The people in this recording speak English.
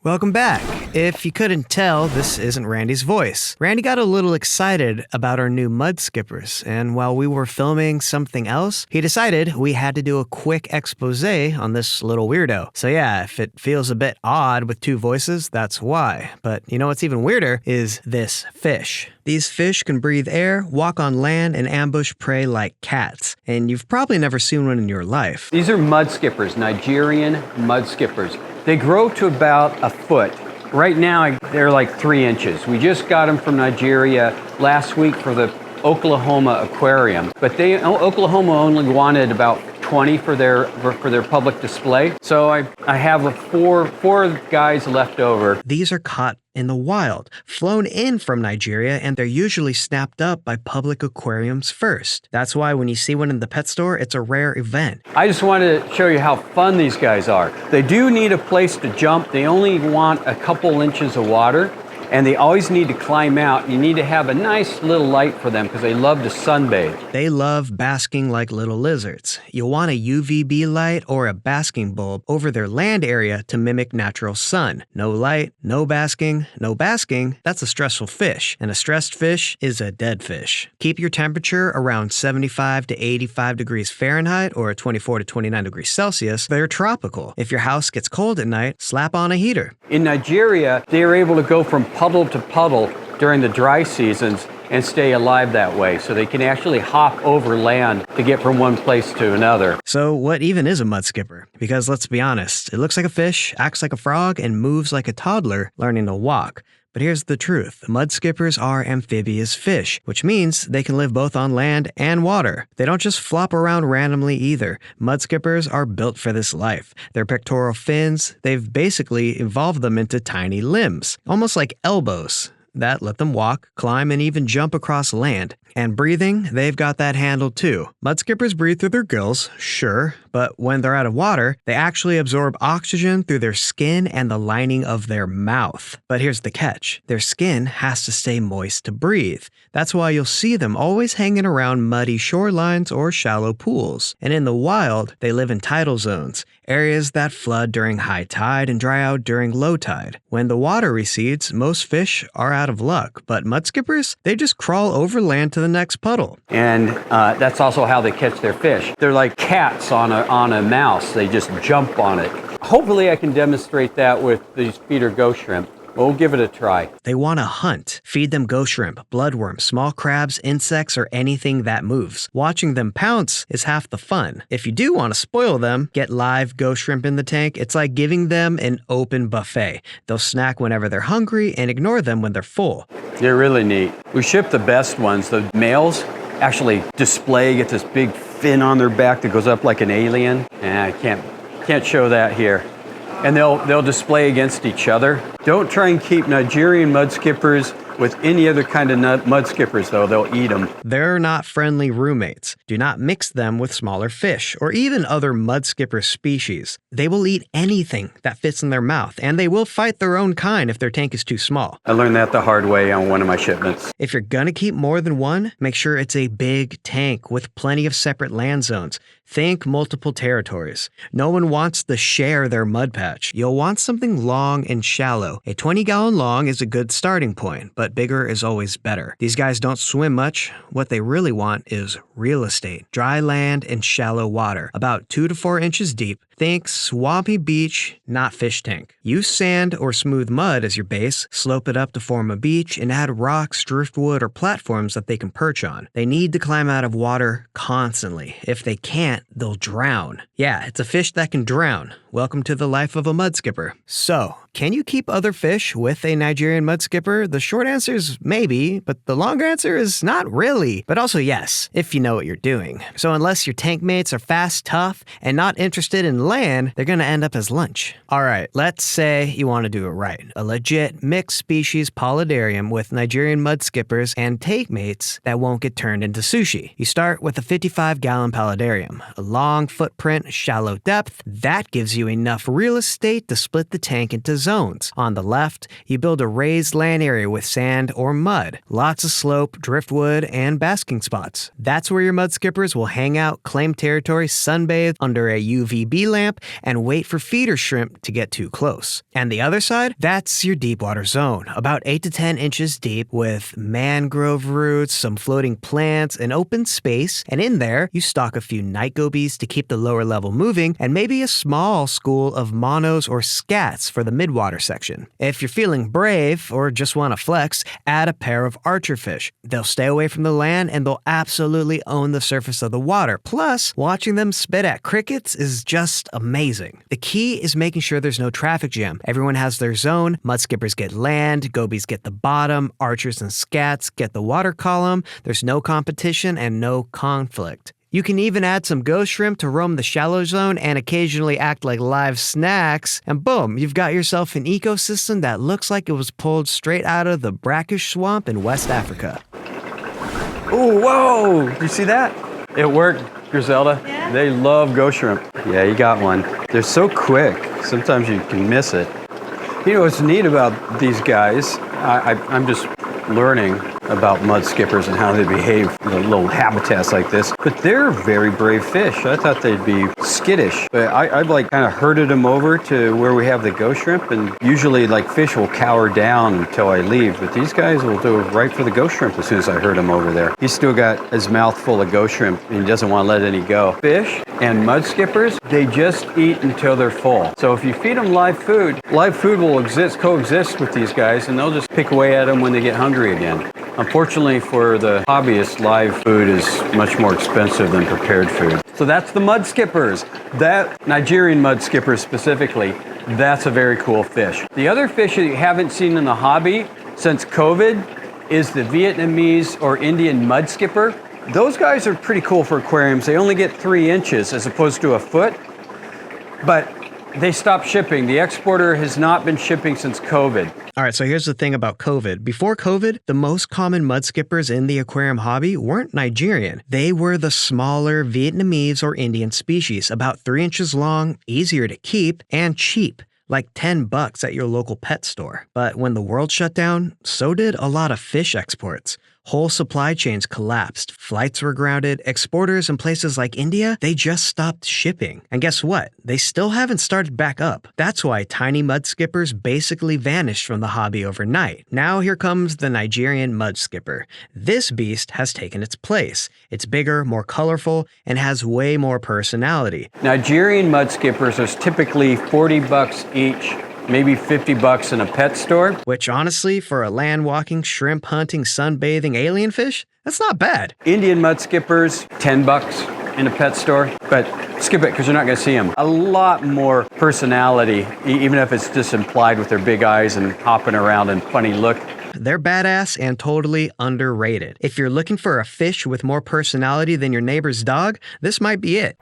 Welcome back. If you couldn't tell, this isn't Randy's voice. Randy got a little excited about our new Mudskippers, and while we were filming something else, he decided we had to do a quick expose on this little weirdo. So yeah, if it feels a bit odd with two voices, that's why. But you know what's even weirder is this fish. These fish can breathe air, walk on land, and ambush prey like cats. And you've probably never seen one in your life. These are mudskippers, Nigerian mudskippers. They grow to about a foot. Right now, they're like 3 inches. We just got them from Nigeria last week for the Oklahoma Aquarium. But Oklahoma only wanted about 20 for their public display. So I have four guys left over. These are caught in the wild, flown in from Nigeria, and they're usually snapped up by public aquariums first. That's why when you see one in the pet store, it's a rare event. I just wanted to show you how fun these guys are. They do need a place to jump. They only want a couple inches of water, and they always need to climb out. You need to have a nice little light for them because they love to sunbathe. They love basking like little lizards. You'll want a UVB light or a basking bulb over their land area to mimic natural sun. No light, no basking, that's a stressful fish. And a stressed fish is a dead fish. Keep your temperature around 75 to 85 degrees Fahrenheit or 24 to 29 degrees Celsius. They're tropical. If your house gets cold at night, slap on a heater. In Nigeria, they are able to go from puddle to puddle during the dry seasons and stay alive that way. So they can actually hop over land to get from one place to another. So what even is a mudskipper? Because let's be honest, it looks like a fish, acts like a frog, and moves like a toddler learning to walk. But here's the truth. Mudskippers are amphibious fish, which means they can live both on land and water. They don't just flop around randomly either. Mudskippers are built for this life. Their pectoral fins, they've basically evolved them into tiny limbs, almost like elbows, that let them walk, climb, and even jump across land. And breathing, they've got that handled too. Mudskippers breathe through their gills, sure, but when they're out of water, they actually absorb oxygen through their skin and the lining of their mouth. But here's the catch. Their skin has to stay moist to breathe. That's why you'll see them always hanging around muddy shorelines or shallow pools. And in the wild, they live in tidal zones, areas that flood during high tide and dry out during low tide. When the water recedes, most fish are out of luck, but mudskippers, they just crawl over land to the next puddle. And that's also how they catch their fish. They're like cats on a mouse. They just jump on it. Hopefully I can demonstrate that with these feeder ghost shrimp. We'll give it a try. They want to hunt. Feed them ghost shrimp, bloodworms, small crabs, insects, or anything that moves. Watching them pounce is half the fun. If you do want to spoil them, get live ghost shrimp in the tank. It's like giving them an open buffet. They'll snack whenever they're hungry and ignore them when they're full. They're really neat. We ship the best ones. The males actually get this big fin on their back that goes up like an alien. And I can't show that here. And they'll display against each other. Don't try and keep Nigerian mudskippers with any other kind of mudskippers, though. They'll eat them. They're not friendly roommates. Do not mix them with smaller fish or even other mudskipper species. They will eat anything that fits in their mouth, and they will fight their own kind if their tank is too small. I learned that the hard way on one of my shipments. If you're gonna keep more than one, make sure it's a big tank with plenty of separate land zones. Think multiple territories. No one wants to share their mud patch. You'll want something long and shallow. A 20-gallon long is a good starting point, but bigger is always better. These guys don't swim much. What they really want is real estate. Dry land and shallow water, about 2 to 4 inches deep. Think swampy beach, not fish tank. Use sand or smooth mud as your base, slope it up to form a beach, and add rocks, driftwood, or platforms that they can perch on. They need to climb out of water constantly. If they can't, they'll drown. Yeah, it's a fish that can drown. Welcome to the life of a mudskipper. So, can you keep other fish with a Nigerian mudskipper? The short answer is maybe, but the longer answer is not really. But also yes, if you know what you're doing. So unless your tank mates are fast, tough, and not interested in land, they're gonna end up as lunch. Alright, let's say you want to do it right. A legit mixed species paludarium with Nigerian mudskippers and tank mates that won't get turned into sushi. You start with a 55-gallon paludarium. A long footprint, shallow depth, that gives you enough real estate to split the tank into zones. On the left, you build a raised land area with sand or mud, lots of slope, driftwood, and basking spots. That's where your mudskippers will hang out, claim territory, sunbathe under a UVB lamp and wait for feeder shrimp to get too close. And the other side, that's your deep water zone, about 8 to 10 inches deep with mangrove roots, some floating plants, an open space, and in there, you stock a few night gobies to keep the lower level moving, and maybe a small school of monos or scats for the midwater section. If you're feeling brave or just want to flex, add a pair of archerfish. They'll stay away from the land and they'll absolutely own the surface of the water. Plus, watching them spit at crickets is just amazing. The key is making sure there's no traffic jam. Everyone has their zone. Mudskippers get land, gobies get the bottom, archers and scats get the water column. There's no competition and no conflict. You can even add some ghost shrimp to roam the shallow zone and occasionally act like live snacks, and boom, you've got yourself an ecosystem that looks like it was pulled straight out of the brackish swamp in West Africa. Oh, whoa! Did you see that? It worked, Griselda. Yeah? They love ghost shrimp. Yeah, you got one. They're so quick, sometimes you can miss it. You know what's neat about these guys? I'm just learning about mudskippers and how they behave in little habitats like this. But they're very brave fish. I thought they'd be skittish. But I've like kind of herded them over to where we have the ghost shrimp, and usually like fish will cower down until I leave. But these guys will do right for the ghost shrimp as soon as I herd them over there. He's still got his mouth full of ghost shrimp and he doesn't want to let any go. Fish and mudskippers, they just eat until they're full. So if you feed them live food will coexist with these guys, and they'll just pick away at them when they get hungry again. Unfortunately for the hobbyist, live food is much more expensive than prepared food. So that's the mudskippers. That Nigerian mudskipper specifically, that's a very cool fish. The other fish that you haven't seen in the hobby since COVID is the Vietnamese or Indian mudskipper. Those guys are pretty cool for aquariums. They only get 3 inches as opposed to a foot, but they stopped shipping. The exporter has not been shipping since COVID. All right, so here's the thing about COVID. Before COVID, the most common mudskippers in the aquarium hobby weren't Nigerian. They were the smaller Vietnamese or Indian species, about 3 inches long, easier to keep, and cheap, like $10 at your local pet store. But when the world shut down, so did a lot of fish exports. Whole supply chains collapsed, flights were grounded, exporters in places like India, they just stopped shipping. And guess what? They still haven't started back up. That's why tiny mudskippers basically vanished from the hobby overnight. Now here comes the Nigerian Mudskipper. This beast has taken its place. It's bigger, more colorful, and has way more personality. Nigerian mudskippers are typically $40 each, maybe $50 in a pet store. Which honestly, for a land-walking, shrimp-hunting, sunbathing alien fish, that's not bad. Indian mudskippers, $10 in a pet store, but skip it because you're not going to see them. A lot more personality, even if it's just implied with their big eyes and hopping around and funny look. They're badass and totally underrated. If you're looking for a fish with more personality than your neighbor's dog, this might be it.